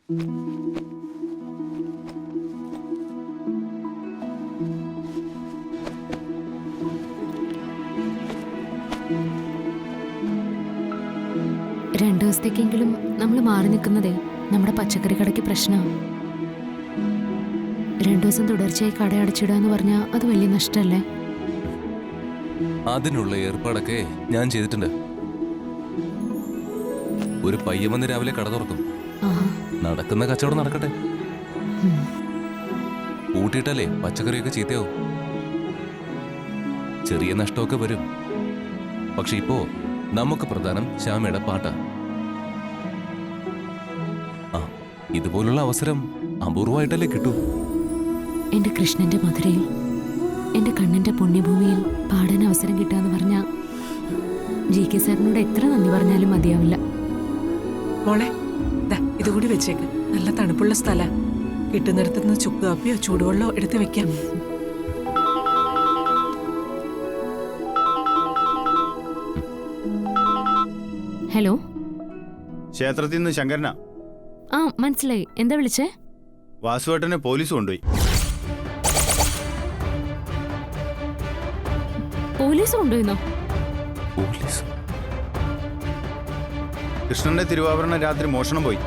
2 ദിവസത്തേക്കെങ്കിലും നമ്മൾ മാറി നിൽക്കുന്നതേ നമ്മുടെ പച്ചക്കറി കടയ്ക്ക് പ്രശ്നമാണ്. 2 ദിവസം തുടർച്ചയായി കട അടച്ചിടുക എന്ന് പറഞ്ഞാൽ അത് വലിയ നഷ്ടമല്ലേ? അതിനുള്ള ഏർപ്പാടൊക്കെ ഞാൻ ചെയ്തിട്ടുണ്ട്. ഒരു പയ്യൻ വന്ന് രാവിലെ കട തുറക്കും. നടക്കുന്ന കച്ചവടം നടക്കട്ടെ. കൂട്ടിയിട്ടല്ലേ പച്ചക്കറിയൊക്കെ ചീത്തയാവും. ചെറിയ നഷ്ടമൊക്കെ വരും. പക്ഷെ ഇപ്പോ നമുക്ക് പ്രധാനം ശ്യാമയുടെ പാട്ടാ. ഇതുപോലുള്ള അവസരം അപൂർവമായിട്ടല്ലേ കിട്ടൂ. എന്റെ കൃഷ്ണന്റെ മധുരയിൽ, എന്റെ കണ്ണന്റെ പുണ്യഭൂമിയിൽ പാടാൻ അവസരം കിട്ടാന്ന് പറഞ്ഞ GK സാറിനോട് എത്ര നന്ദി പറഞ്ഞാലും മതിയാവില്ല. മോളെ ഇതുകൂടി വെച്ചേക്ക്. നല്ല തണുപ്പുള്ള സ്ഥല. കിട്ടുന്നിടത്തുനിന്ന് ചുക്ക് കാപ്പിയോ ചൂടുവെള്ളമോ എടുത്ത് വെക്കാം. ഹലോ, ക്ഷേത്രത്തിൽ നിന്ന് ശങ്കരനാ. മനസ്സിലായി. എന്താ വിളിച്ചേ? വാസുവേട്ടനെ പോലീസ് കൊണ്ടുപോയി. പോലീസ് കൊണ്ടുപോയിന്നോ? കൃഷ്ണന്റെ തിരുവാഭരണം രാത്രി മോഷണം പോയി.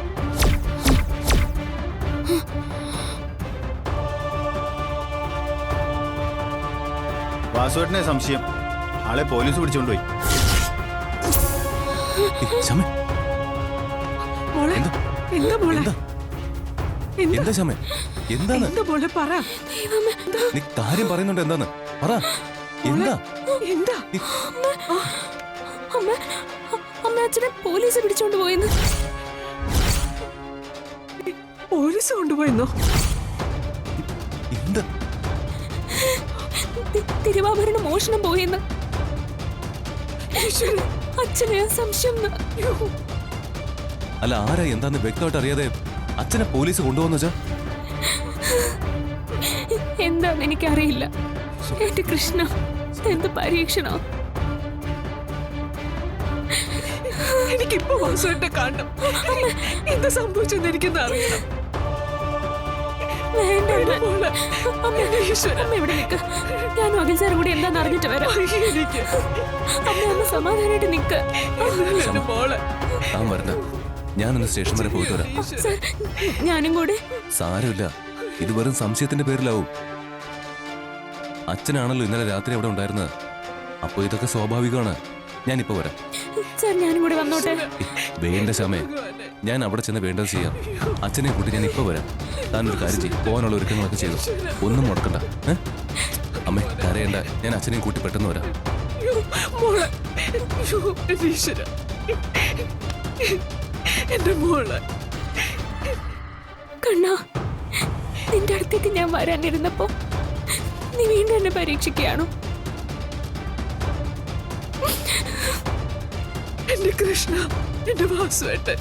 വാസുവേട്ടനെ സംശയം. ആളെ പോലീസ് പിടിച്ചുകൊണ്ടുപോയി. നീ കാര്യം പറയുന്നുണ്ട്. എന്താന്ന് പറ. എന്താ? അച്ഛനെ പോലീസ് പിടിച്ചോണ്ട് പോയെന്ന്. പോലീസ് കൊണ്ടുപോയെന്നോ? തിരുവാഭരണം മോഷണം പോയെന്ന്. അച്ഛനെ സംശയം. അല്ല, ആരാ എന്താന്ന് വ്യക്തമായിട്ട് അറിയാതെ അച്ഛനെ പോലീസ് കൊണ്ടുപോകുന്ന വെച്ചാ? എന്താന്ന് എനിക്കറിയില്ല. എന്റെ കൃഷ്ണ, എന്ത് പരീക്ഷണ. എനിക്കിപ്പോ വാസുവേട്ടനെ കാണണം. എന്താ സംഭവിച്ചെന്ന് എനിക്കൊന്ന് അറിയണം. ഞാനും അഖിൽ സാറും കൂടി എന്താന്ന് അറിഞ്ഞിട്ട് വരാം. അമ്മ സമാധാനമായിട്ട് നിക്ക്. ഞാനൊന്ന് സ്റ്റേഷൻ വരെ പോയിട്ട് വരാം. ഞാനും കൂടെ. സാരമില്ല, ഇത് വെറും സംശയത്തിന്റെ പേരിലാവും. അച്ഛനാണല്ലോ ഇന്നലെ രാത്രി അവിടെ ഉണ്ടായിരുന്നത്. അപ്പൊ ഇതൊക്കെ സ്വാഭാവികമാണ്. ഞാനിപ്പോ വരാം. ഞാനും കൂടെ വന്നോട്ടെ. വേണ്ട ശ്യാമേ, ഞാൻ അവിടെ ചെന്ന് വേണ്ടത് ചെയ്യാം. അച്ഛനെ കൂട്ടി ഞാൻ ഇപ്പൊ വരാം. താനൊരു കാര്യം ചെയ്യും, പോകാനുള്ള ഒരുക്കങ്ങളൊക്കെ ചെയ്തു. ഒന്നും മുടക്കണ്ട. അമ്മേ കരയണ്ട, ഞാൻ അച്ഛനെയും കൂട്ടി പെട്ടെന്ന് വരാം. കണ്ണാ, നിന്റെ അടുത്തേക്ക് ഞാൻ വരാനിരുന്നപ്പോ നീ വീണ്ടും എന്നെ പരീക്ഷിക്കുകയാണോ? എന്റെ കൃഷ്ണ, എന്റെ വാസുവേട്ടൻ,